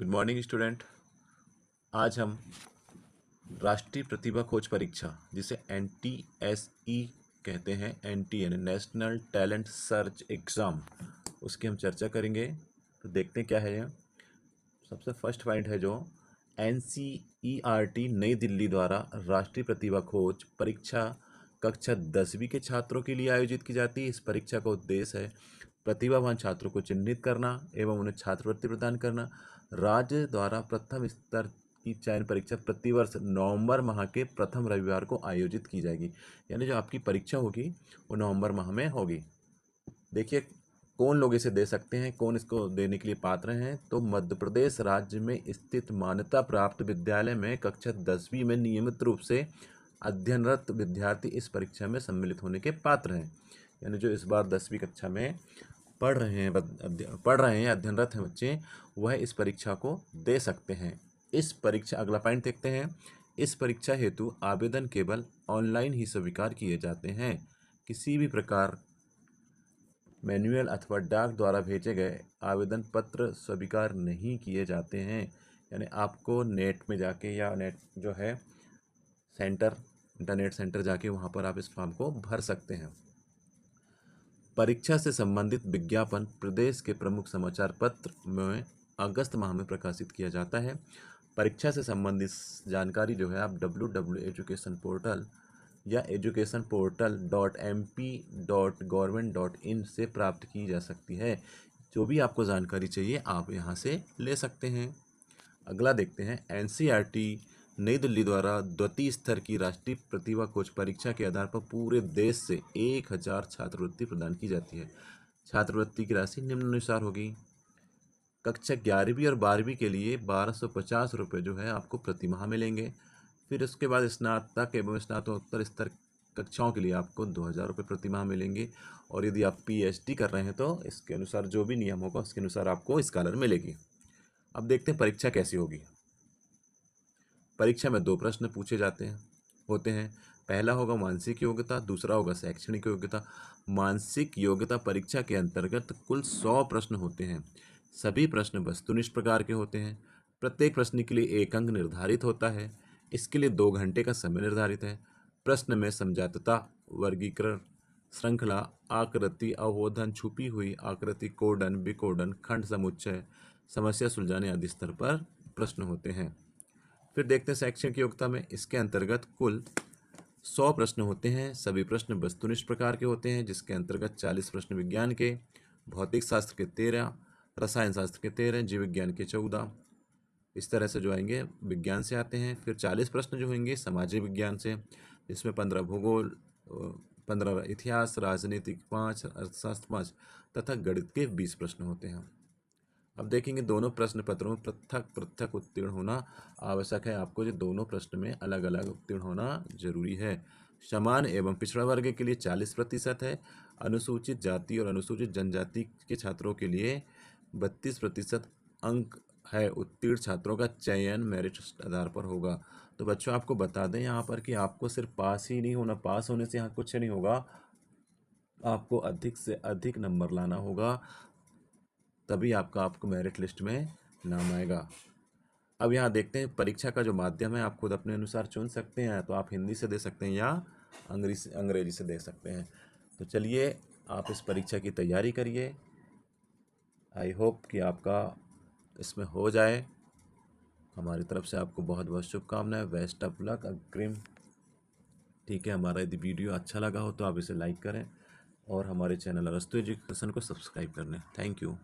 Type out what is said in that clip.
Good morning student. आज हम राष्ट्रीय प्रतिभा खोज परीक्षा जिसे NTSE कहते हैं, NT यानी नेशनल टैलेंट सर्च एग्ज़ाम, उसकी हम चर्चा करेंगे। तो देखते हैं क्या है। यह सबसे फर्स्ट पॉइंट है जो NCERT नई दिल्ली द्वारा राष्ट्रीय प्रतिभा खोज परीक्षा कक्षा 10वीं के छात्रों के लिए आयोजित की जाती है। इस परीक्षा का उद्देश्य है प्रतिभावान छात्रों को चिन्हित करना एवं उन्हें छात्रवृत्ति प्रदान करना। राज्य द्वारा प्रथम स्तर की चयन परीक्षा प्रतिवर्ष नवंबर माह के प्रथम रविवार को आयोजित की जाएगी। यानी जो आपकी परीक्षा होगी वो नवंबर माह में होगी। देखिए कौन लोग इसे दे सकते हैं, कौन इसको देने के लिए पात्र हैं। तो मध्य प्रदेश राज्य में स्थित मान्यता प्राप्त विद्यालय में कक्षा 10वीं में नियमित रूप से अध्ययनरत विद्यार्थी इस परीक्षा में सम्मिलित होने के पात्र हैं। यानी जो इस बार 10वीं कक्षा में पढ़ रहे हैं अध्ययनरत हैं बच्चे, वह इस परीक्षा को दे सकते हैं। इस परीक्षा अगला पॉइंट देखते हैं। इस परीक्षा हेतु आवेदन केवल ऑनलाइन ही स्वीकार किए जाते हैं। किसी भी प्रकार मैनुअल अथवा डाक द्वारा भेजे गए आवेदन पत्र स्वीकार नहीं किए जाते हैं। यानी आपको नेट में जाके या नेट जो है सेंटर, इंटरनेट सेंटर जाके वहाँ पर आप इस फॉर्म को भर सकते हैं। परीक्षा से संबंधित विज्ञापन प्रदेश के प्रमुख समाचार पत्र में अगस्त माह में प्रकाशित किया जाता है। परीक्षा से संबंधित जानकारी जो है आप www.education portal या educationportal.mp.government.in से प्राप्त की जा सकती है। जो भी आपको जानकारी चाहिए आप यहाँ से ले सकते हैं। अगला देखते हैं। NCERT नई दिल्ली द्वारा द्वितीय स्तर की राष्ट्रीय प्रतिभा खोज परीक्षा के आधार पर पूरे देश से 1000 छात्रवृत्ति प्रदान की जाती है। छात्रवृत्ति की राशि निम्नानुसार होगी। कक्षा 11वीं और 12वीं के लिए 1250 रुपये जो है आपको प्रति माह मिलेंगे। फिर उसके बाद स्नातक एवं स्नातकोत्तर स्तर कक्षाओं के लिए आपको 2000 रुपये प्रति माह मिलेंगे। और यदि आप PhD कर रहे हैं तो इसके अनुसार जो भी नियम होगा उसके अनुसार आपको स्कॉलर मिलेगी। अब देखते हैं परीक्षा कैसी होगी। परीक्षा में 2 प्रश्न पूछे होते हैं। पहला होगा मानसिक योग्यता, दूसरा होगा शैक्षणिक योग्यता। मानसिक योग्यता परीक्षा के अंतर्गत कुल 100 प्रश्न होते हैं। सभी प्रश्न वस्तुनिष्ठ प्रकार के होते हैं। प्रत्येक प्रश्न के लिए 1 अंक निर्धारित होता है। इसके लिए 2 घंटे का समय निर्धारित है। प्रश्न में समझाता, वर्गीकरण, श्रृंखला, आकृति, अवबोधन, छुपी हुई आकृति, कोडन, विकोडन, खंड समुच्चय, समस्या सुलझाने आदि स्तर पर प्रश्न होते हैं। फिर देखते हैं शैक्षणिक योग्यता में। इसके अंतर्गत कुल 100 प्रश्न होते हैं। सभी प्रश्न वस्तुनिष्ठ प्रकार के होते हैं, जिसके अंतर्गत 40 प्रश्न विज्ञान के, भौतिक शास्त्र के 13, रसायन शास्त्र के 13, जीव विज्ञान के 14, इस तरह से जो आएंगे विज्ञान से आते हैं। फिर 40 प्रश्न जो होंगे सामाजिक विज्ञान से, जिसमें 15 भूगोल, 15 इतिहास, राजनीतिक 5, अर्थशास्त्र 5 तथा गणित के 20 प्रश्न होते हैं। अब देखेंगे दोनों प्रश्न पत्रों में पृथक पृथक उत्तीर्ण होना आवश्यक है। आपको जो दोनों प्रश्न में अलग अलग उत्तीर्ण होना जरूरी है। समान एवं पिछड़ा वर्ग के लिए 40% है। अनुसूचित जाति और अनुसूचित जनजाति के छात्रों के लिए 32% अंक है। उत्तीर्ण छात्रों का चयन मेरिट आधार पर होगा। तो बच्चों आपको बता दें यहाँ पर कि आपको सिर्फ पास ही नहीं होना, पास होने से यहाँ कुछ नहीं होगा, आपको अधिक से अधिक नंबर लाना होगा, तभी आपको मेरिट लिस्ट में नाम आएगा। अब यहाँ देखते हैं परीक्षा का जो माध्यम है आप खुद अपने अनुसार चुन सकते हैं। तो आप हिंदी से दे सकते हैं या अंग्रेजी से दे सकते हैं। तो चलिए आप इस परीक्षा की तैयारी करिए। आई होप कि आपका इसमें हो जाए। हमारी तरफ से आपको बहुत बहुत शुभकामनाएं। बेस्ट ऑफ लक, अग्रिम। ठीक है, हमारा यदि वीडियो अच्छा लगा हो तो आप इसे लाइक करें और हमारे चैनल अरस्तु एजुकेशन को सब्सक्राइब कर लें। Thank you.